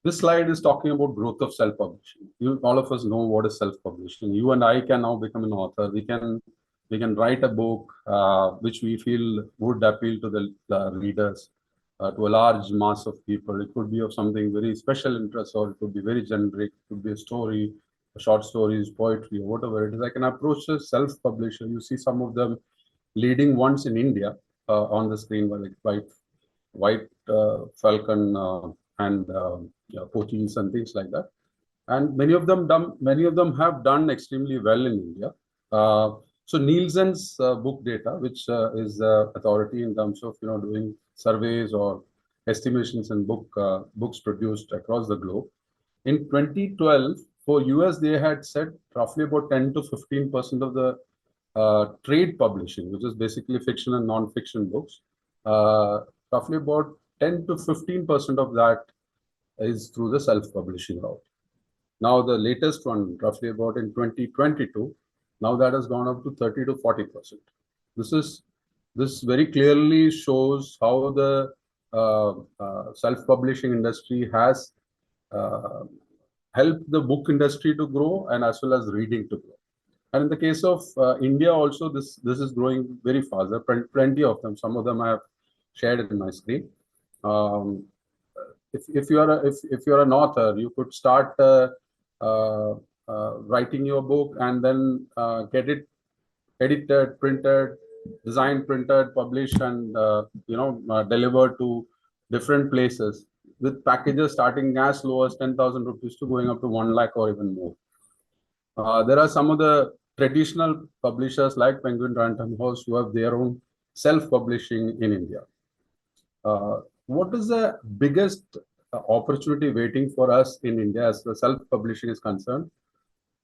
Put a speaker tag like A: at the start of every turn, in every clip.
A: This slide is talking about growth of self-publishing. All of us know what is self-publishing. You and I can now become an author. We can write a book which we feel would appeal to the readers, to a large mass of people. It could be of something very special interest, or it could be very generic. It could be a story, short stories, poetry, or whatever it is. I can approach a self-publisher. You see some of them leading ones in India on the screen, like white falcon and yeah, Portuguese and things like that. And many of them have done extremely well in India. So Nielsen's book data, which is authority in terms of doing surveys or estimations in books produced across the globe. In 2012, for US, they had said roughly about 10 to 15% of the trade publishing, which is basically fiction and non-fiction books. Roughly about 10 to 15% of that is through the self-publishing route. Now the latest one, roughly about in 2022, now that has gone up to 30 to 40%. This very clearly shows how the self-publishing industry has helped the book industry to grow and as well as reading to grow. And in the case of India also, this is growing very fast. There are plenty of them. Some of them I have shared in my screen. If you are an author, you could start writing your book and then get it edited, printed, designed, printed, published, and delivered to different places with packages starting as low as 10,000 rupees to going up to 1 lakh or even more. There are some of the traditional publishers like Penguin Random House who have their own self-publishing in India. What is the biggest opportunity waiting for us in India as the self-publishing is concerned?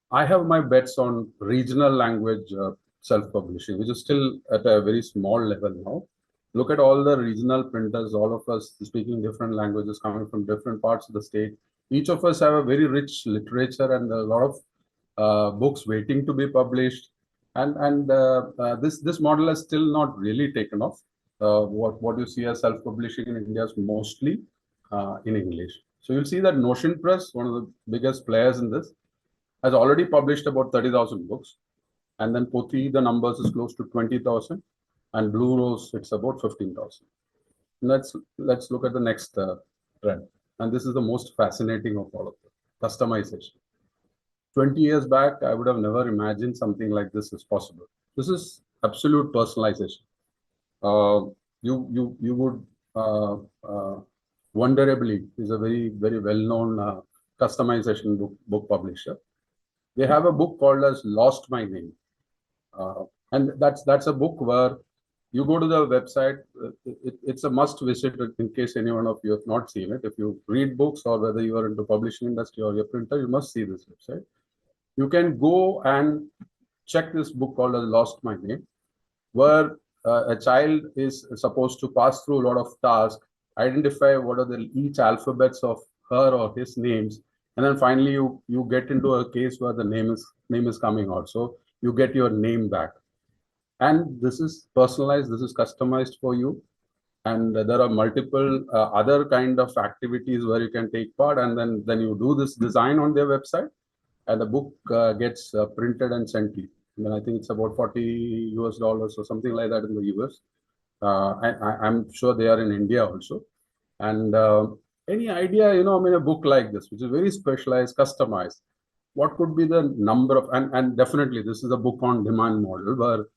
A: I have my bets on regional language self-publishing, which is still at a very small level now. Look at all the regional printers, all of us speaking different languages, coming from different parts of the state. Each of us have a very rich literature and a lot of books waiting to be published. And this model has still not really taken off. What you see as self-publishing in India is mostly in English. So you'll see that Notion Press, one of the biggest players in this, has already published about 30,000 books. And then Pothi, the numbers is close to 20,000. And Blue Rose, it's about 15,000. Let's look at the next trend. And this is the most fascinating of all of them, customization. 20 years back, I would have never imagined something like this is possible. This is absolute personalization. You would Wonderably is a very well-known customization book publisher. They have a book called as Lost My Name, and that's a book where you go to the website. It's a must visit in case anyone of you have not seen it. If you read books or whether you are into publishing industry or your printer, you must see this website. You can go and check this book called as Lost My Name, where a child is supposed to pass through a lot of tasks, identify what are each alphabets of her or his names, and then finally you get into a case where the name is coming out. So you get your name back. And this is personalized, this is customized for you. And there are multiple other kind of activities where you can take part, and then you do this design on their website, and the book gets printed and sent to you. And I think it's about $40 or something like that in the US. I'm sure they are in India also. And any idea, a book like this, which is very specialized, customized, what could be the number of, and definitely this is a book on demand model where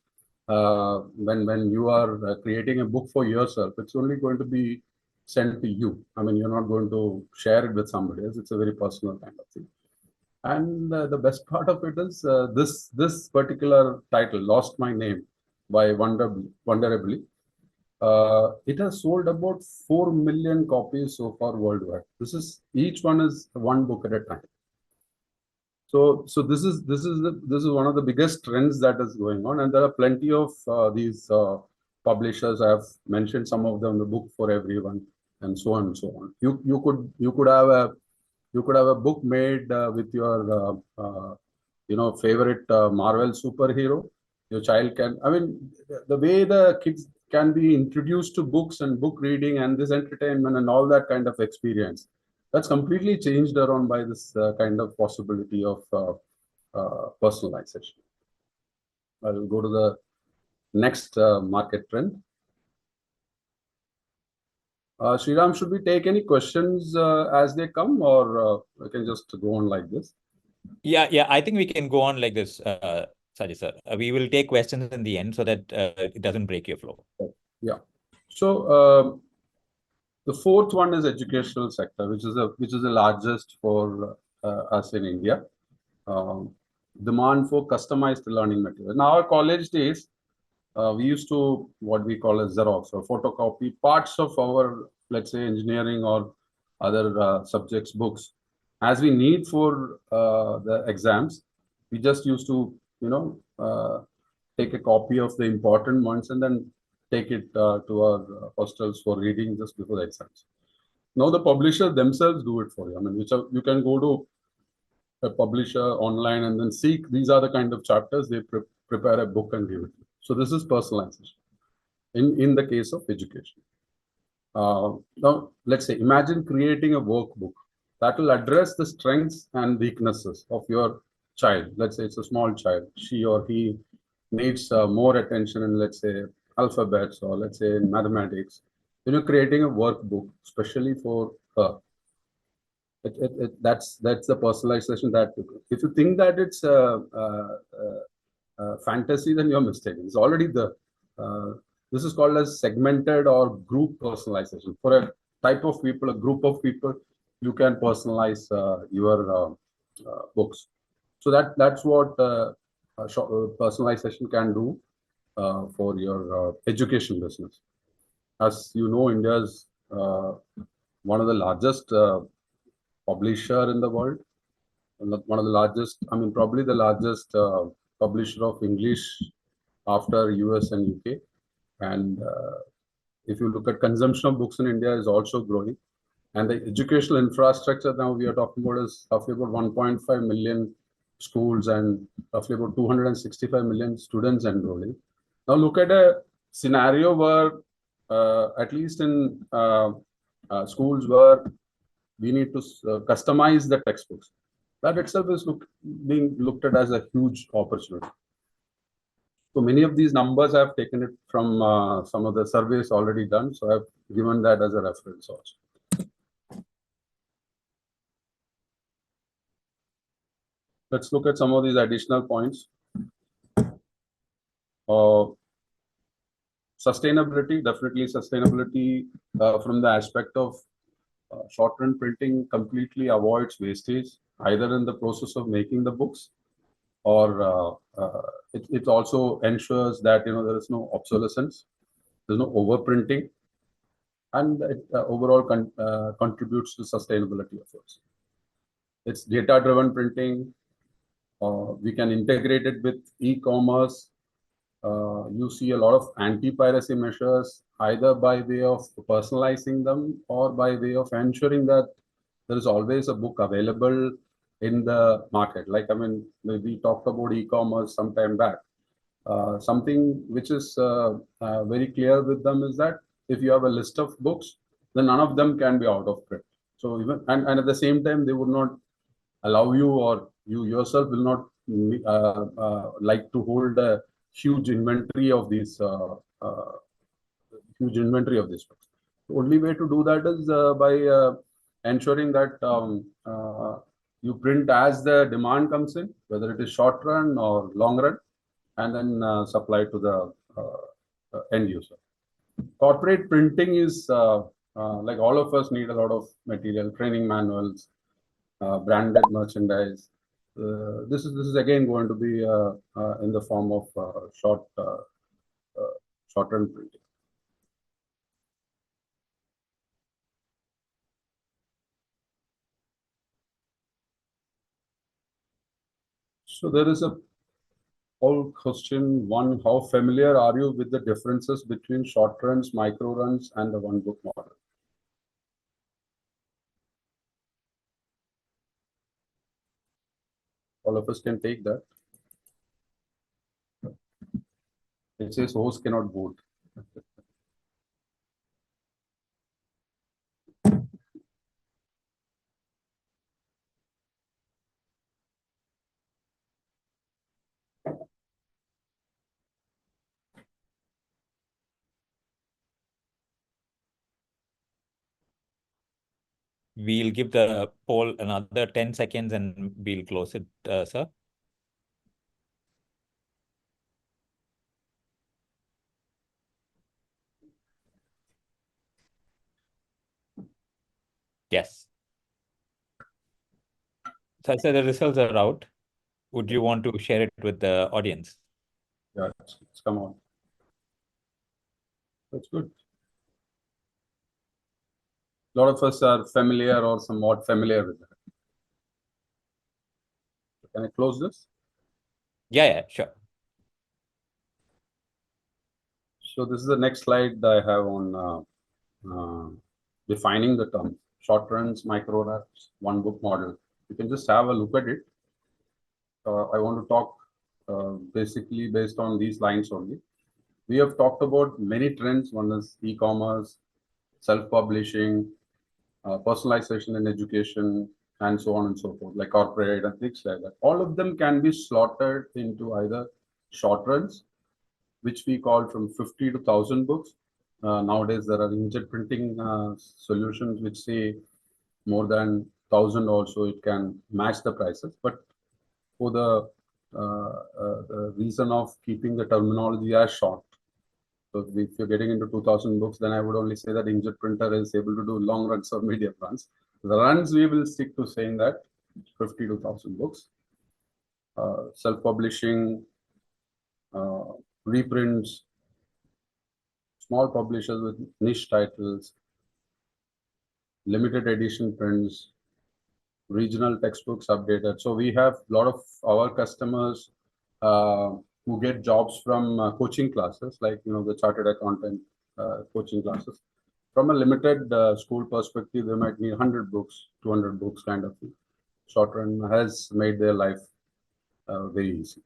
A: when you are creating a book for yourself, it's only going to be sent to you. I mean, you're not going to share it with somebody else. It's a very personal kind of thing. And the best part of it is this particular title, Lost My Name by Wonderably. It has sold about 4 million copies so far worldwide. Each one is one book at a time. So this is one of the biggest trends that is going on, and there are plenty of these publishers. I have mentioned some of them, the Book for Everyone, and so on and so on. You could have a book made with your favorite Marvel superhero. Your child can, I mean, the way the kids can be introduced to books and book reading and this entertainment and all that kind of experience That's completely changed around by this kind of possibility of personalization. I will go to the next market trend. Sriram, should we take any questions as they come, or we can just go on like this?
B: Yeah, I think we can go on like this, Sajid sir. We will take questions in the end so that it doesn't break your flow.
A: Yeah. So the fourth one is educational sector, which is the largest for us in India. Demand for customized learning material. In our college days, we used to what we call as Xerox or photocopy parts of our, let's say, engineering or other subjects books as we need for the exams. We just used to, take a copy of the important ones and then take it to our hostels for reading just before the exams. Now the publisher themselves do it for you. I mean, you can go to a publisher online and then seek these are the kind of chapters they prepare a book and give it to you. So this is personalization in the case of education. Now let's say imagine creating a workbook that will address the strengths and weaknesses of your child. Let's say it's a small child, she or he needs more attention in, let's say, alphabets, or let's say in mathematics. Creating a workbook especially for her. That's the personalization. That if you think that it's fantasy, then you're mistaken. It's already this is called as segmented or group personalization. For a type of people, a group of people, you can personalize your books. So that's what personalization can do for your education business. As you know, India is one of the largest publisher in the world, one of the largest, I mean, probably the largest publisher of English after US and UK. And if you look at consumption of books in India is also growing. And the educational infrastructure now we are talking about is roughly about 1.5 million schools and roughly about 265 million students enrolling. Now look at a scenario where at least in schools where we need to customize the textbooks. That itself is being looked at as a huge opportunity. So many of these numbers I have taken it from some of the surveys already done. So I have given that as a reference also. Let's look at some of these additional points. Sustainability, definitely sustainability from the aspect of short-run printing completely avoids wastage, either in the process of making the books, or it also ensures that there is no obsolescence, there's no overprinting, and it overall contributes to sustainability efforts. It's data-driven printing. We can integrate it with e-commerce. You see a lot of anti-piracy measures, either by way of personalizing them or by way of ensuring that there is always a book available in the market. Like, I mean, we talked about e-commerce some time back. Something which is very clear with them is that if you have a list of books, then none of them can be out of print. So even and at the same time, they would not allow you, or you yourself will not like to hold a huge inventory of these books. The only way to do that is by ensuring that you print as the demand comes in, whether it is short run or long run, and then supply to the end user. Corporate printing is like all of us need a lot of material, training manuals, branded merchandise. This is again going to be in the form of short-run printing. So there is a whole question one: how familiar are you with the differences between short runs, micro runs, and the one book model? All of us can take that. It says host cannot vote.
B: we'll give the poll another 10 seconds and we'll close it, sir. Yes. So the results are out. Would you want to share it with the audience?
A: Yeah, it's come on. That's good. A lot of us are familiar or somewhat familiar with that. Can I close this?
B: Yeah, sure.
A: So this is the next slide I have on defining the term short runs, micro runs, one book model. You can just have a look at it. I want to talk basically based on these lines only. We have talked about many trends. One is e-commerce, self-publishing, personalization in education, and so on and so forth, like corporate and things like that. All of them can be slotted into either short runs, which we call from 50 to 1,000 books. Nowadays, there are inkjet printing solutions which say more than 1,000 also, it can match the prices. But for the reason of keeping the terminology as short, so if you're getting into 2,000 books, then I would only say that inkjet printer is able to do long runs or medium runs. The runs, we will stick to saying that 50 to 1,000 books. Self-publishing, reprints, small publishers with niche titles, limited edition prints, regional textbooks updated. So we have a lot of our customers who get jobs from coaching classes, like the chartered accountant coaching classes. From a limited school perspective, they might need 100 books, 200 books kind of thing. Short run has made their life very easy.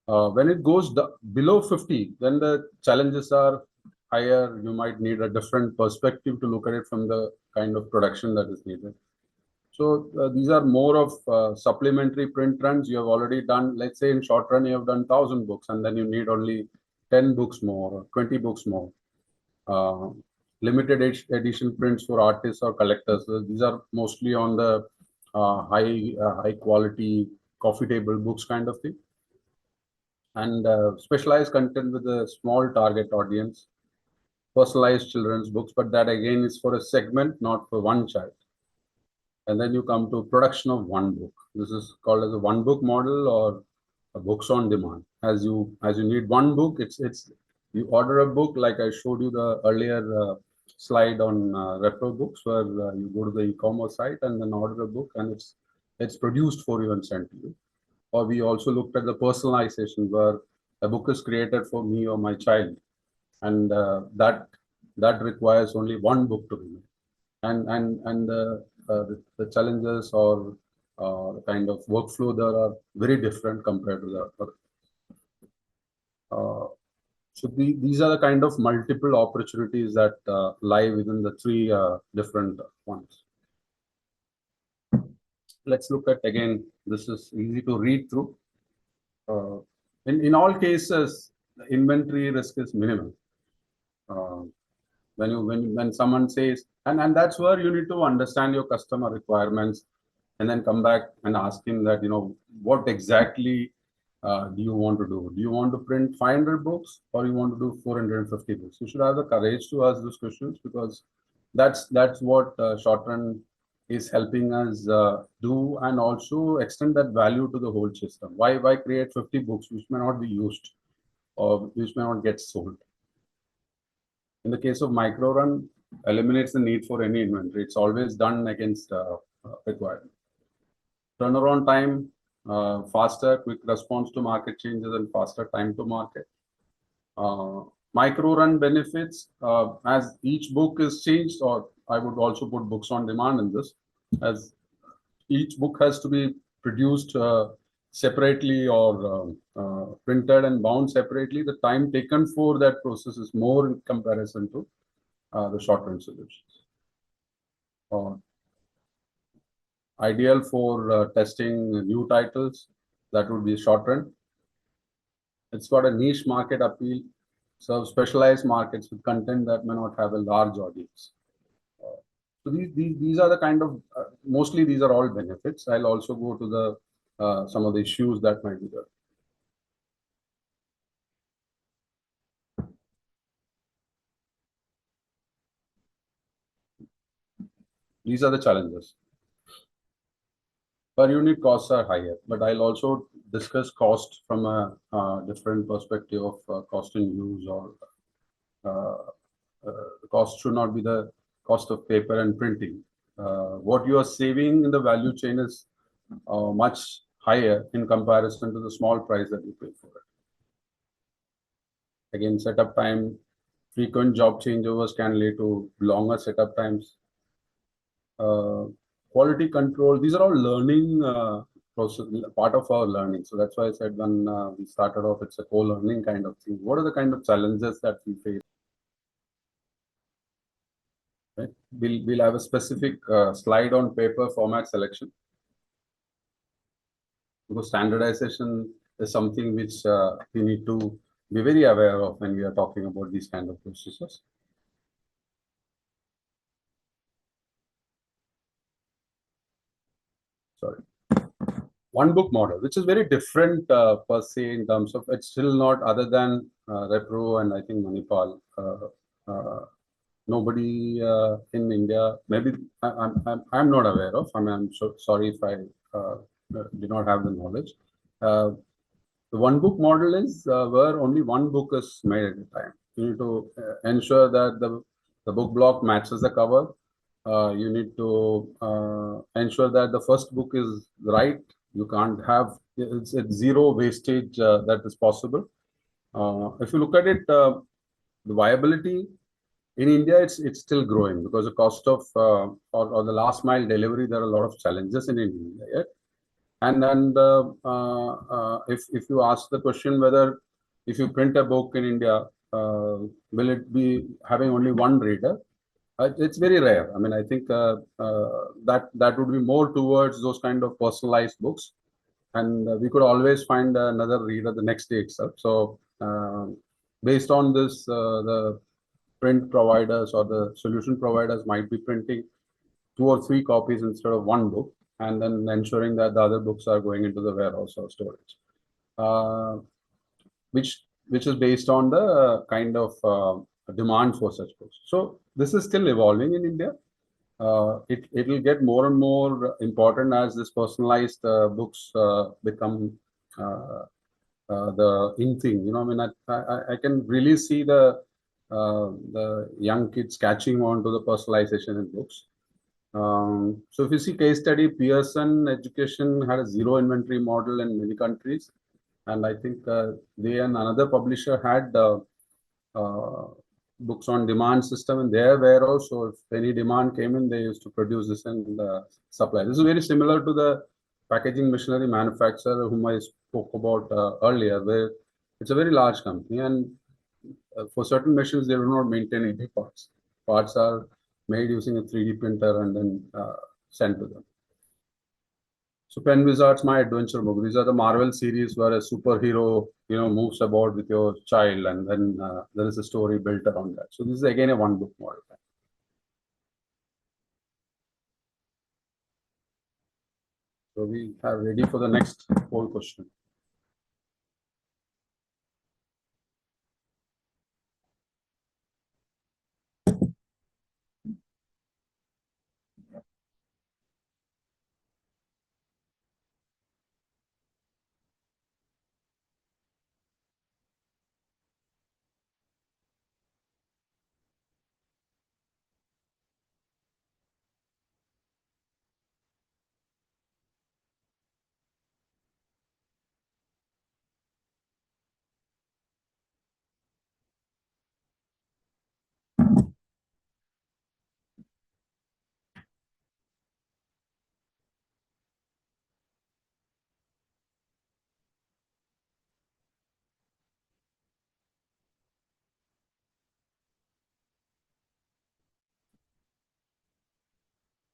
A: When it goes below 50, then the challenges are higher. You might need a different perspective to look at it from the kind of production that is needed. So these are more of supplementary print runs. You have already done, let's say in short run, you have done 1,000 books, and then you need only 10 books more or 20 books more. Limited edition prints for artists or collectors. These are mostly on the high quality coffee table books kind of thing. And specialized content with a small target audience, personalized children's books, but that again is for a segment, not for one child. And then you come to production of one book. This is called as a one book model or a books on demand. As you need one book, it's you order a book, like I showed you the earlier slide on retro books, where you go to the e-commerce site and then order a book, and it's produced for you and sent to you. Or we also looked at the personalization, where a book is created for me or my child, and that requires only one book to be made. And the challenges or the kind of workflow there are very different compared to the other. So these are the kind of multiple opportunities that lie within the three different ones. Let's look at, again, this is easy to read through. In all cases, the inventory risk is minimal. When someone says, and that's where you need to understand your customer requirements, and then come back and ask him that, what exactly do you want to do? Do you want to print 500 books or you want to do 450 books? You should have the courage to ask those questions, because that's what short run is helping us do, and also extend that value to the whole system. Why create 50 books which may not be used or which may not get sold? In the case of micro run, eliminates the need for any inventory. It's always done against requirement. Turnaround time, faster, quick response to market changes, and faster time to market. Micro run benefits, as each book is changed, or I would also put books on demand in this, as each book has to be produced separately or printed and bound separately. The time taken for that process is more in comparison to the short run solutions. Ideal for testing new titles, that would be short run. It's got a niche market appeal, serves specialized markets with content that may not have a large audience. So these are the kind of mostly these are all benefits. I'll also go to the some of the issues that might be there. These are the challenges. Per unit costs are higher, but I'll also discuss cost from a different perspective of cost in use, or the cost should not be the cost of paper and printing. What you are saving in the value chain is much higher in comparison to the small price that you pay for it. Again, setup time, frequent job changeovers can lead to longer setup times. Quality control, these are all learning process, part of our learning. So that's why I said when we started off, it's a co-learning kind of thing. What are the kind of challenges that we face? Right? We'll have a specific slide on paper format selection, because standardization is something which we need to be very aware of when we are talking about these kind of processes. Sorry. One book model, which is very different per se in terms of, it's still not other than Repro and I think Manipal. Nobody in India, maybe I'm not aware of. I mean, I'm so sorry if I do not have the knowledge. The one book model is where only one book is made at a time. You need to ensure that the book block matches the cover. You need to ensure that the first book is right. You can't have, it's zero wastage that is possible. If you look at it, the viability in India, it's still growing, because the cost of or the last mile delivery, there are a lot of challenges in India. Yeah? And if you ask the question whether if you print a book in India, will it be having only one reader? It's very rare. I mean, I think that would be more towards those kind of personalized books, and we could always find another reader the next day itself. So based on this, the print providers or the solution providers might be printing 2 or 3 copies instead of one book, and then ensuring that the other books are going into the warehouse or storage, which is based on the kind of demand for such books. So this is still evolving in India. It will get more and more important as this personalized books become the in thing. You know, I mean, I can really see the young kids catching on to the personalization in books. So if you see case study, Pearson Education had a zero inventory model in many countries, and I think they and another publisher had books on demand system in their warehouse. So if any demand came in, they used to produce this and supply. This is very similar to the packaging machinery manufacturer whom I spoke about earlier, where it's a very large company, and for certain machines, they do not maintain any parts. Parts are made using a 3D printer and then sent to them. So Pen Wizards, My Adventure Book. These are the Marvel series where a superhero, you know, moves about with your child, and then there is a story built around that. So this is again a one book model. So we are ready for the next poll question.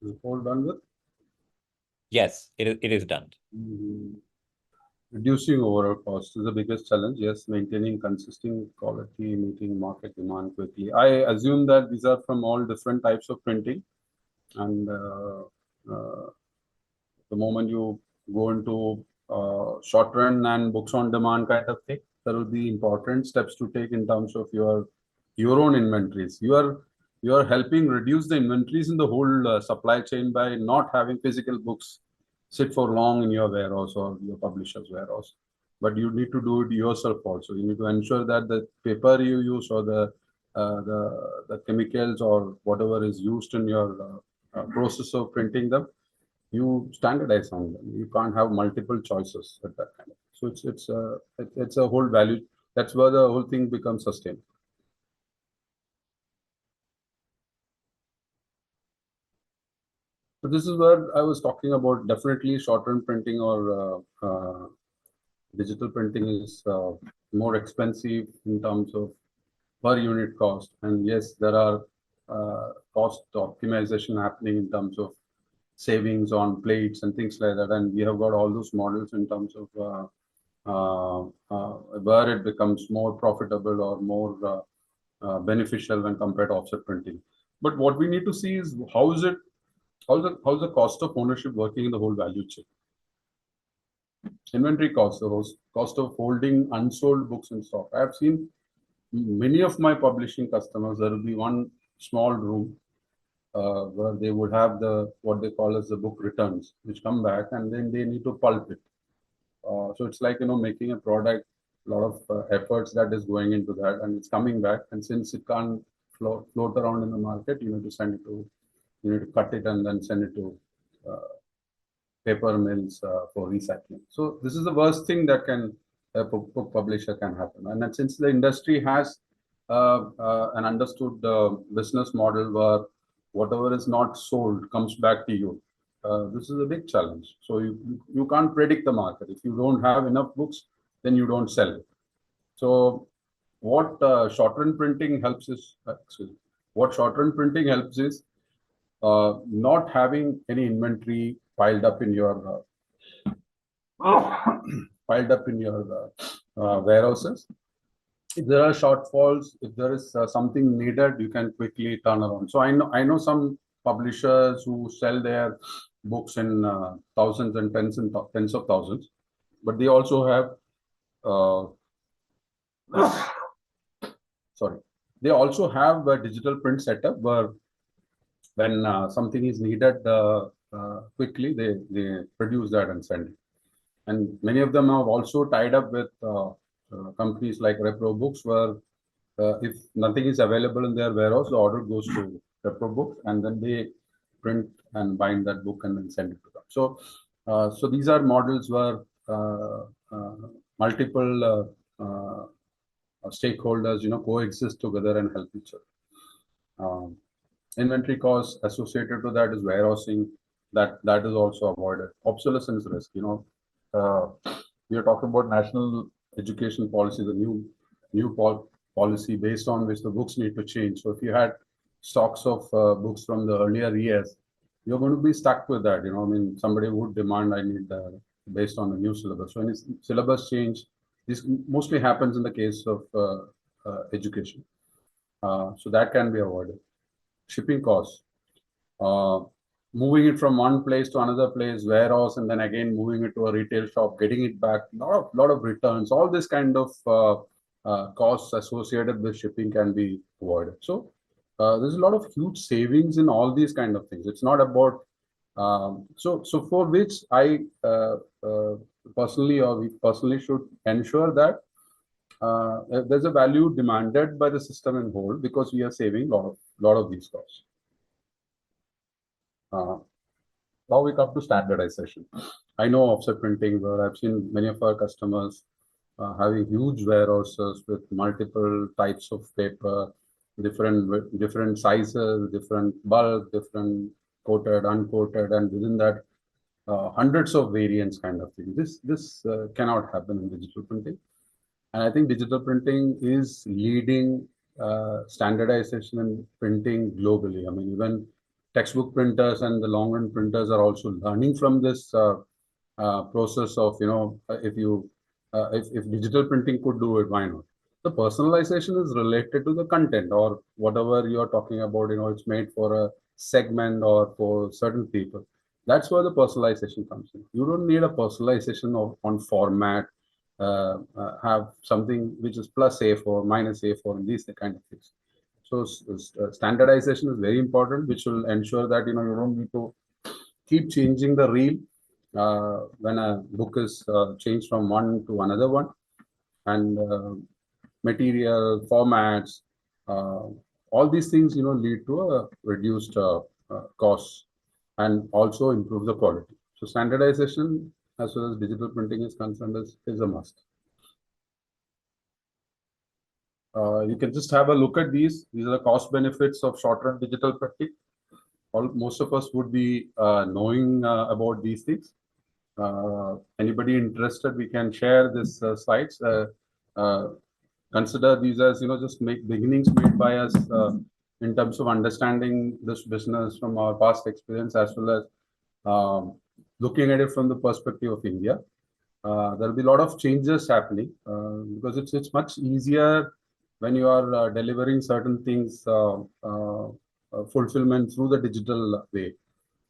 A: Is the poll done with?
B: Yes, it is done.
A: Reducing overall cost is the biggest challenge. Yes, maintaining consistent quality, meeting market demand quickly. I assume that these are from all different types of printing. And the moment you go into short run and books on demand kind of thing, there will be important steps to take in terms of your own inventories. You are helping reduce the inventories in the whole supply chain by not having physical books sit for long in your warehouse or your publisher's warehouse. But you need to do it yourself also. You need to ensure that the paper you use or the chemicals or whatever is used in your process of printing them, you standardize on them. You can't have multiple choices at that kind of. So it's a whole value. That's where the whole thing becomes sustainable. So this is where I was talking about. Definitely, short-run printing or digital printing is more expensive in terms of per unit cost. And yes, there are cost optimization happening in terms of savings on plates and things like that. And we have got all those models in terms of where it becomes more profitable or more beneficial when compared to offset printing. But what we need to see is how's the cost of ownership working in the whole value chain. Inventory cost, the cost of holding unsold books in stock. I have seen many of my publishing customers, there will be one small room where they would have what they call as the book returns, which come back and then they need to pulp it. So it's like, making a product, a lot of efforts that is going into that, and it's coming back. And since it can't float around in the market, you need to cut it and then send it to paper mills for recycling. So this is the worst thing that a book publisher can happen. And then since the industry has an understood business model where whatever is not sold comes back to you, this is a big challenge. So you can't predict the market. If you don't have enough books, then you don't sell it. So what short-run printing helps is not having any inventory piled up in your warehouses. If there are shortfalls, if there is something needed, you can quickly turn around. So I know some publishers who sell their books in thousands and tens of thousands, but they also have they also have a digital print setup where when something is needed quickly, they produce that and send it. And many of them have also tied up with companies like Repro Books, where if nothing is available in their warehouse, the order goes to Repro Book, and then they print and bind that book and then send it to them. So these are models where multiple stakeholders, coexist together and help each other. Inventory costs associated to that is warehousing. That is also avoided. Obsolescence risk. We are talking about national education policy, the new policy based on which the books need to change. So if you had stocks of books from the earlier years, you're going to be stuck with that. Somebody would demand, I need based on the new syllabus. So any syllabus change, this mostly happens in the case of education. So that can be avoided. Shipping costs, moving it from one place to another place, warehouse, and then again moving it to a retail shop, getting it back, lot of returns, all this kind of costs associated with shipping can be avoided. So there's a lot of huge savings in all these kind of things. It's not about so for which I personally, or we personally should ensure that there's a value demanded by the system in whole, because we are saving lot of these costs. Now we come to standardization. I know offset printing, where I've seen many of our customers having huge warehouses with multiple types of paper, different sizes, different bulk, different coated, uncoated, and within that hundreds of variants kind of thing. This cannot happen in digital printing. And I think digital printing is leading standardization in printing globally. Even textbook printers and the long run printers are also learning from this process of, if digital printing could do it, why not? The personalization is related to the content or whatever you're talking about. It's made for a segment or for certain people. That's where the personalization comes in. You don't need a personalization on format, have something which is plus A4, minus A4, and these kind of things. So standardization is very important, which will ensure that you don't need to keep changing the reel when a book is changed from one to another one, and material formats, all these things lead to a reduced cost and also improve the quality. So standardization as well as digital printing is concerned is a must. You can just have a look at these. These are the cost benefits of short-run digital printing. Most of us would be knowing about these things. Anybody interested, we can share this slides. Consider these as just beginnings made by us in terms of understanding this business from our past experience, as well as looking at it from the perspective of India. There will be a lot of changes happening because it's much easier when you are delivering certain things, fulfillment through the digital way.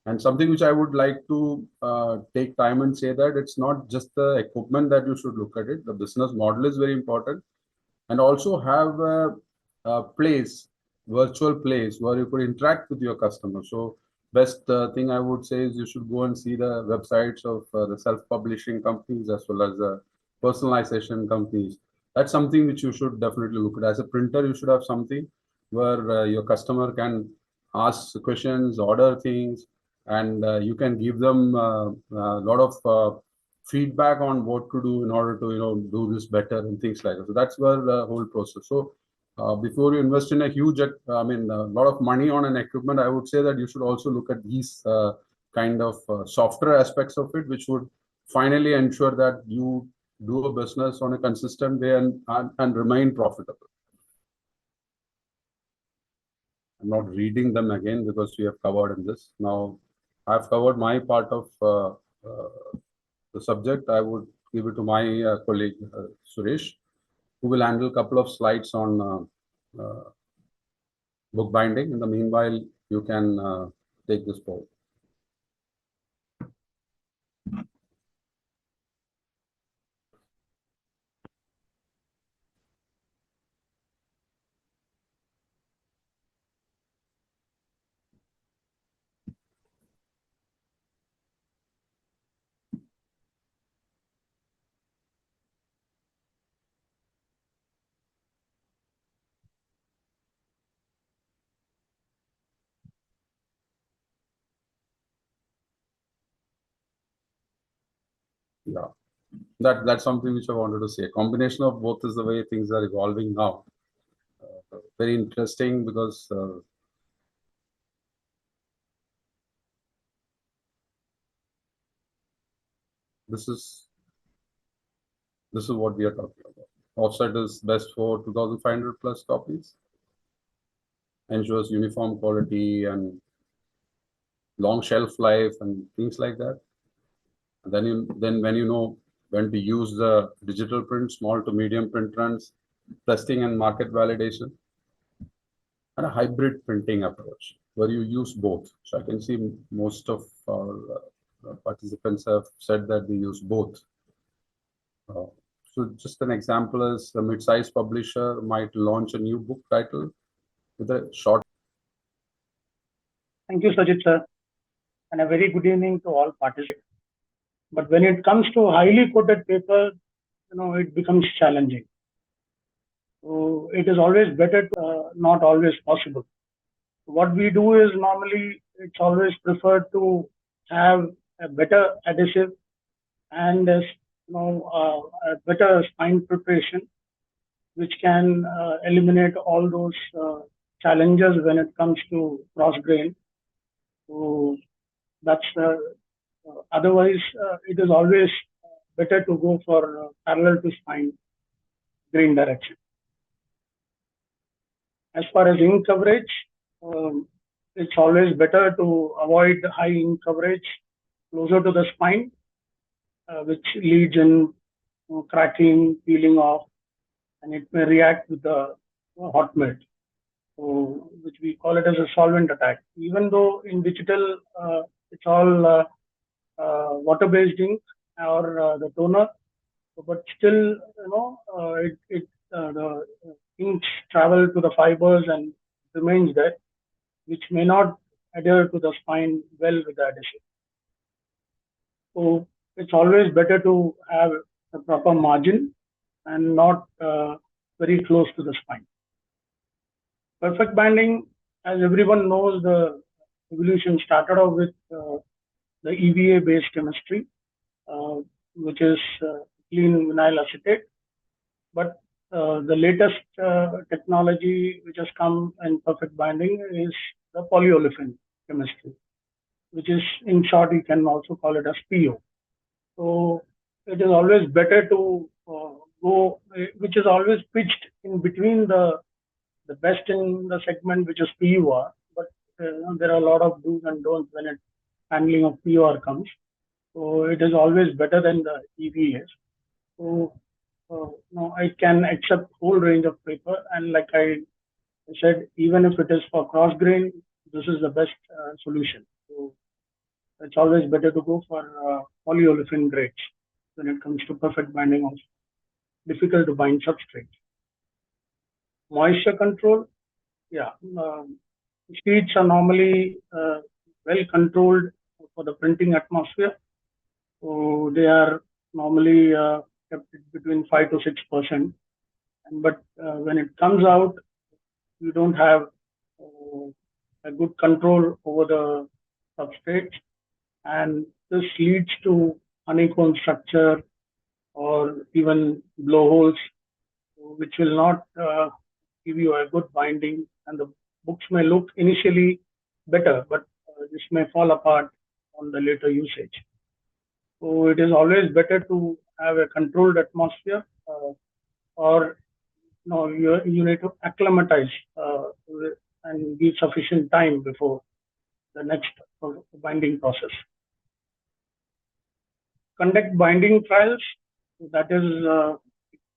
A: And something which I would like to take time and say that it's not just the equipment that you should look at it. The business model is very important, and also have a place, virtual place where you could interact with your customers. So best thing I would say is you should go and see the websites of the self-publishing companies as well as the personalization companies. That's something which you should definitely look at. As a printer, you should have something where your customer can ask questions, order things, and you can give them a lot of feedback on what to do in order to do this better and things like that. So that's where the whole process. So before you invest in a huge, a lot of money on an equipment, I would say that you should also look at these kind of software aspects of it, which would finally ensure that you do a business on a consistent way and remain profitable. I'm not reading them again because we have covered in this. Now, I've covered my part of the subject. I would give it to my colleague Suresh, who will handle a couple of slides on book binding. In the meanwhile, you can take this forward. Yeah, that's something which I wanted to say. A combination of both is the way things are evolving now. Very interesting because this is what we are talking about. Offset is best for 2,500 plus copies. Ensures uniform quality and long shelf life and things like that. And then when you know when to use the digital print, small to medium print runs, testing and market validation, and a hybrid printing approach where you use both. So I can see most of our participants have said that they use both. So just an example is a mid-sized publisher might launch a new book title with a short.
C: Thank you, Sajid sir, and a very good evening to all participants. But when it comes to highly coated paper, it becomes challenging. So it is always better to, not always possible. What we do is normally it's always preferred to have a better adhesive and a better spine preparation, which can eliminate all those challenges when it comes to cross grain. So that's otherwise it is always better to go for parallel to spine grain direction. As far as ink coverage, it's always better to avoid high ink coverage closer to the spine, which leads in cracking, peeling off, and it may react with the hot melt. which we call it as a solvent attack. Even though in digital it's all water-based ink or the toner, but still, the inks travel to the fibers and remains there, which may not adhere to the spine well with the adhesive. So it's always better to have a proper margin and not very close to the spine. Perfect binding, as everyone knows, the evolution started off with the EVA-based chemistry, which is clean vinyl acetate. But the latest technology which has come in perfect binding is the polyolefin chemistry, which is, in short, you can also call it as PO. So it is always better to go, which is always pitched in between the best in the segment, which is PUR. But there are a lot of do's and don'ts when it handling of PUR comes. So it is always better than the EVAs. So no, I can accept whole range of paper, and like I said, even if it is for cross grain, this is the best solution. So it's always better to go for polyolefin grades when it comes to perfect binding also. Difficult to bind substrates. Moisture control, yeah. Sheets are normally well controlled for the printing atmosphere. So they are normally kept between 5 to 6%. But when it comes out, you don't have a good control over the substrate, and this leads to honeycomb structure or even blowholes, which will not give you a good binding, and the books may look initially better, but this may fall apart on the later usage. So it is always better to have a controlled atmosphere, or you need to acclimatize and give sufficient time before the next binding process. Conduct binding trials, that is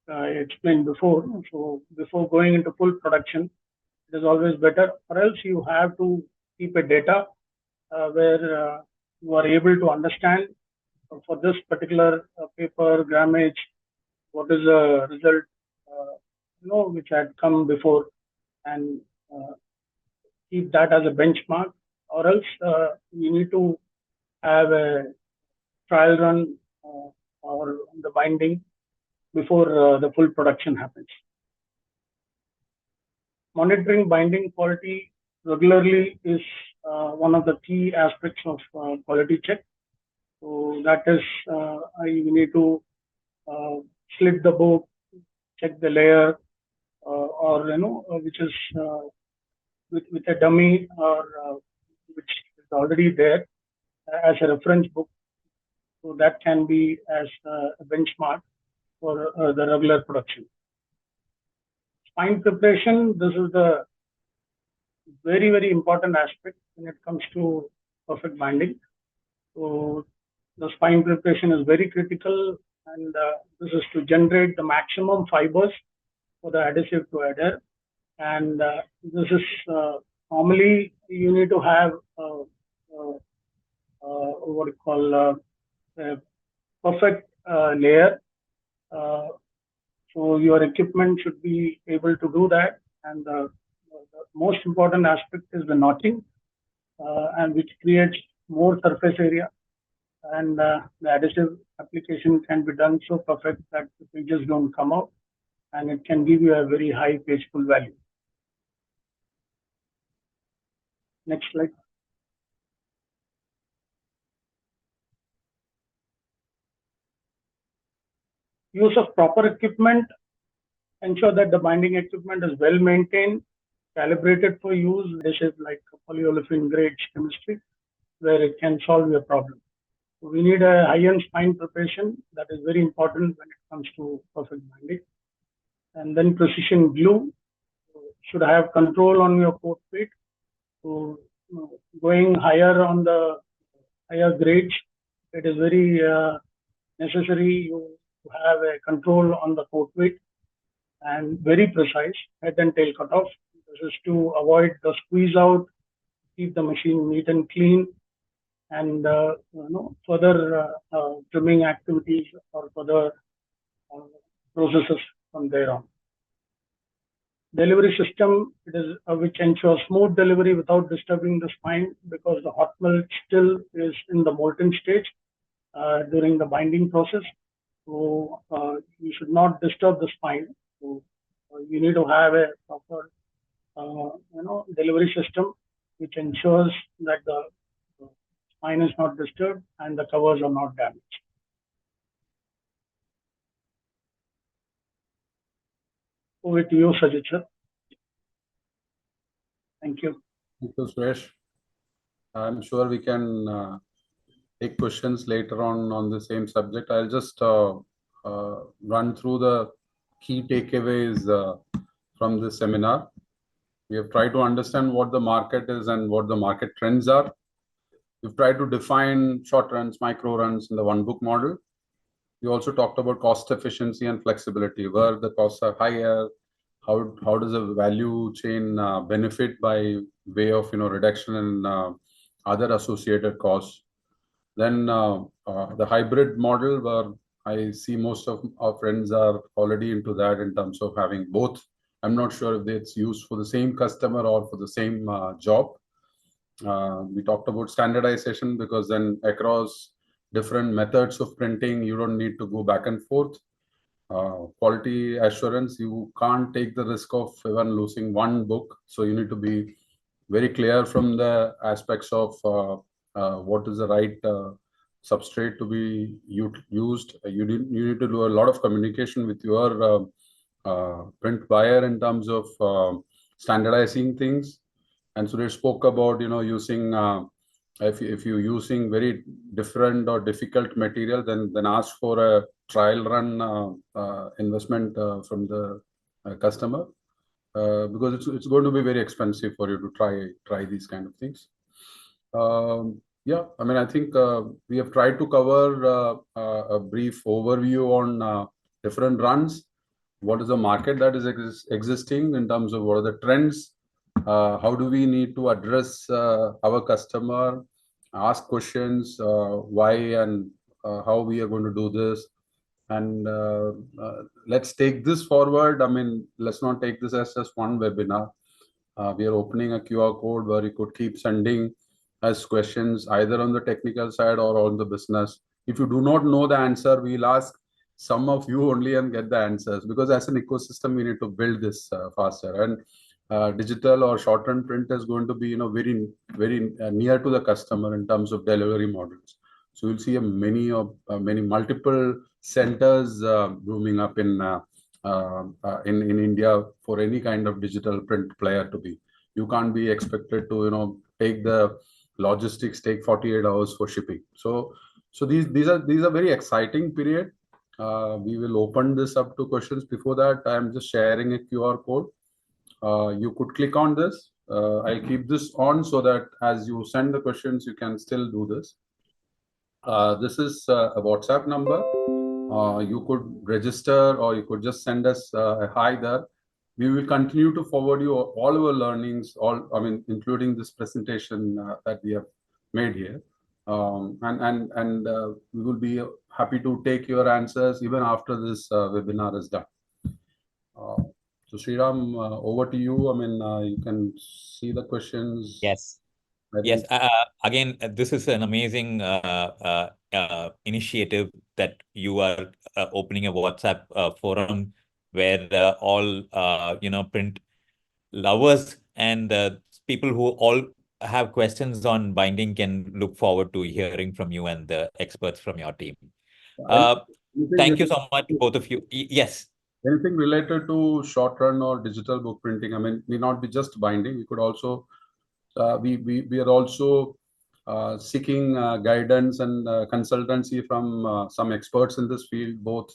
C: I explained before. So before going into full production, it is always better, or else you have to keep a data where you are able to understand for this particular paper grammage, what is the result, which had come before, and keep that as a benchmark, or else you need to have a trial run or the binding before the full production happens. Monitoring binding quality regularly is one of the key aspects of quality check. So that is, you need to slit the book, check the layer, or which is with a dummy, or which is already there as a reference book. So that can be as a benchmark for the regular production. Spine preparation, this is the very, very important aspect when it comes to perfect binding. So the spine preparation is very critical, and this is to generate the maximum fibers for the adhesive to adhere. And this is normally you need to have what you call a perfect layer. So your equipment should be able to do that. And the most important aspect is the notching, and which creates more surface area. And the adhesive application can be done so perfect that the pages don't come out, and it can give you a very high page pull value. Next slide. Use of proper equipment. Ensure that the binding equipment is well maintained, calibrated for use. This is like polyolefin grade chemistry, where it can solve your problem. So we need a high-end spine preparation. That is very important when it comes to perfect binding. And then precision glue. Should have control on your coat weight. So going higher on the higher grades, it is very necessary to have a control on the coat weight and very precise head and tail cutoff. This is to avoid the squeeze out, keep the machine neat and clean, and further trimming activities or further processes from there on. Delivery system, it is which ensures smooth delivery without disturbing the spine, because the hot melt still is in the molten stage during the binding process. So you should not disturb the spine. So you need to have a proper delivery system which ensures that the spine is not disturbed and the covers are not damaged. Over to you, Sajid sir. Thank you.
A: Thank you, Suresh. I'm sure we can take questions later on the same subject. I'll just run through the key takeaways from this seminar. We have tried to understand what the market is and what the market trends are. We've tried to define short runs, micro runs in the one book model. We also talked about cost efficiency and flexibility, where the costs are higher. How does a value chain benefit by way of reduction in other associated costs? Then the hybrid model, where I see most of our friends are already into that in terms of having both. I'm not sure if it's used for the same customer or for the same job. We talked about standardization, because then across different methods of printing, you don't need to go back and forth. Quality assurance, you can't take the risk of even losing one book. So you need to be very clear from the aspects of what is the right substrate to be used. You need to do a lot of communication with your print buyer in terms of standardizing things. And so they spoke about using if you're using very different or difficult material, then ask for a trial run investment from the customer, because it's going to be very expensive for you to try these kind of things. Yeah, I mean, I think we have tried to cover a brief overview on different runs. What is the market that is existing in terms of what are the trends? How do we need to address our customer, ask questions, why and how we are going to do this? And let's take this forward. I mean, let's not take this as just one webinar. We are opening a QR code where you could keep sending us questions either on the technical side or on the business. If you do not know the answer, we'll ask some of you only and get the answers, because as an ecosystem, we need to build this faster. And digital or short-run print is going to be very, very near to the customer in terms of delivery models. So you'll see many multiple centers blooming up in India for any kind of digital print player to be. You can't be expected to take the logistics, take 48 hours for shipping. So these are very exciting period. We will open this up to questions. Before that, I am just sharing a QR code. You could click on this. I'll keep this on so that as you send the questions, you can still do this. This is a WhatsApp number. You could register, or you could just send us a hi there. We will continue to forward you all our learnings, including this presentation that we have made here. And we will be happy to take your answers even after this webinar is done. So Sriram, over to you. I mean, you can see the questions.
B: Yes. Yes. Again, this is an amazing initiative that you are opening a WhatsApp forum where all print lovers and people who all have questions on binding can look forward to hearing from you and the experts from your team. Thank you so much, both of you. Yes.
A: Anything related to short run or digital book printing, I mean, may not be just binding. We could also, we are also seeking guidance and consultancy from some experts in this field, both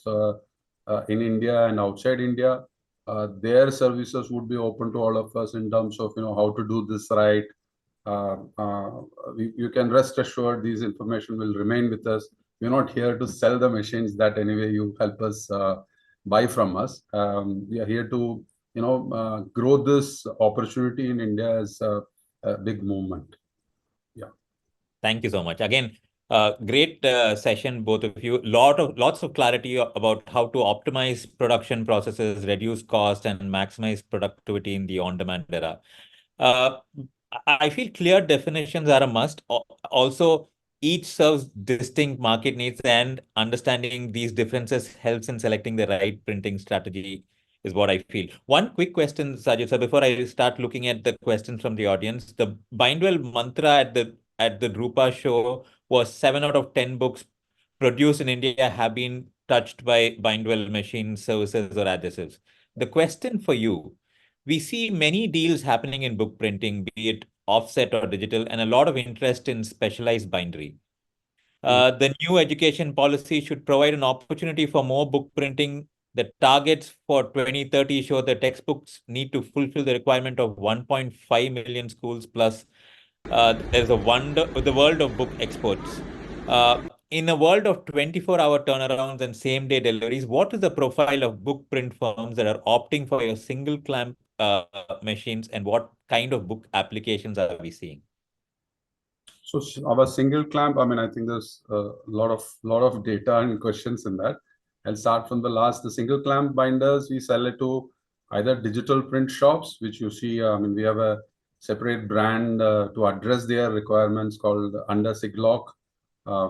A: in India and outside India. Their services would be open to all of us in terms of how to do this right. You can rest assured these information will remain with us. We're not here to sell the machines. That anyway you help us buy from us. We are here to grow this opportunity in India as a big movement.
B: Thank you so much. Again, great session, both of you. Lots of clarity about how to optimize production processes, reduce cost, and maximize productivity in the on-demand era. I feel clear definitions are a must. Also, each serves distinct market needs, and understanding these differences helps in selecting the right printing strategy, is what I feel. One quick question, Sajid, sir, before I start looking at the questions from the audience. The bindwel mantra at the Drupa show was 7 out of 10 books produced in India have been touched by bindwel machine services or adhesives. The question for you, we see many deals happening in book printing, be it offset or digital, and a lot of interest in specialized bindery. The new education policy should provide an opportunity for more book printing. The targets for 2030 show that textbooks need to fulfill the requirement of 1.5 million schools plus. There's the world of book exports. In a world of 24-hour turnarounds and same-day deliveries, what is the profile of book print firms that are opting for your single clamp machines, and what kind of book applications are we seeing?
A: So our single clamp, I mean, I think there's a lot of data and questions in that. I'll start from the last. The single clamp binders, we sell it to either digital print shops, which you see, I mean, we have a separate brand to address their requirements called under Siglock.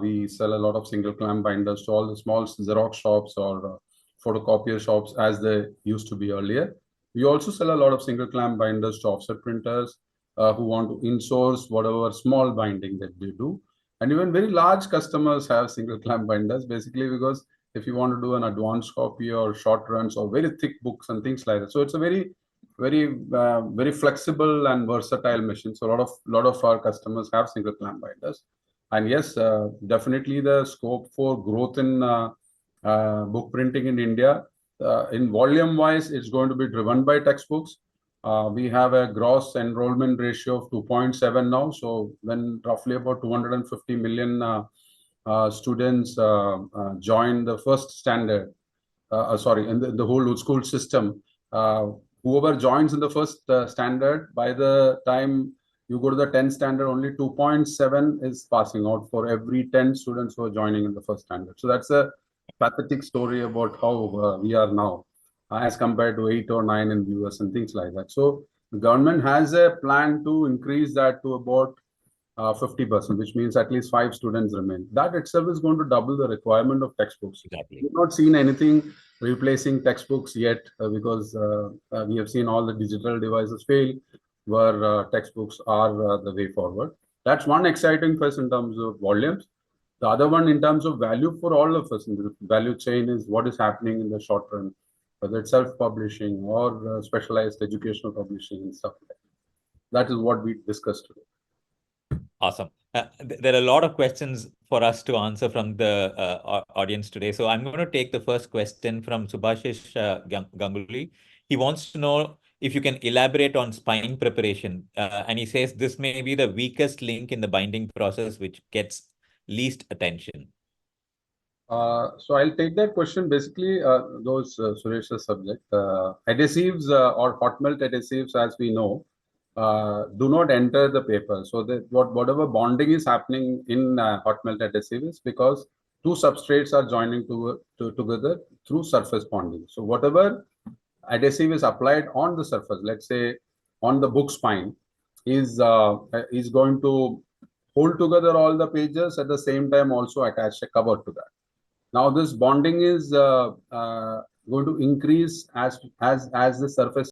A: We sell a lot of single clamp binders to all the small Xerox shops or photocopier shops as they used to be earlier. We also sell a lot of single clamp binders to offset printers who want to insource whatever small binding that they do. And even very large customers have single clamp binders, basically because if you want to do an advanced copy or short runs or very thick books and things like that. So it's a very flexible and versatile machine. So a lot of our customers have single clamp binders. And yes, definitely the scope for growth in book printing in India, in volume wise, it's going to be driven by textbooks. We have a gross enrollment ratio of 2.7 now. So when roughly about 250 million students join the first standard, in the whole school system, whoever joins in the first standard, by the time you go to the 10th standard, only 2.7 is passing out for every 10 students who are joining in the first standard. So that's a pathetic story about how we are now as compared to 8 or 9 in the US and things like that. So the government has a plan to increase that to about 50%, which means at least 5 students remain. That itself is going to double the requirement of textbooks.
B: Exactly.
A: We've not seen anything replacing textbooks yet because we have seen all the digital devices fail, where textbooks are the way forward. That's one exciting phase in terms of volumes. The other one in terms of value for all of us in the value chain is what is happening in the short run, whether it's self-publishing or specialized educational publishing and stuff like that. That is what we discussed today.
B: Awesome. There are a lot of questions for us to answer from the audience today. So I'm going to take the first question from Subhashish Ganguly. He wants to know if you can elaborate on spine preparation. And he says this may be the weakest link in the binding process, which gets least attention.
A: So I'll take that question. Basically, those Suresh's subject. Adhesives or hot melt adhesives, as we know, do not enter the paper. So that whatever bonding is happening in hot melt adhesive is because two substrates are joining together through surface bonding. So whatever adhesive is applied on the surface, let's say on the book spine, is going to hold together all the pages, at the same time also attach a cover to that. Now this bonding is going to increase as the surface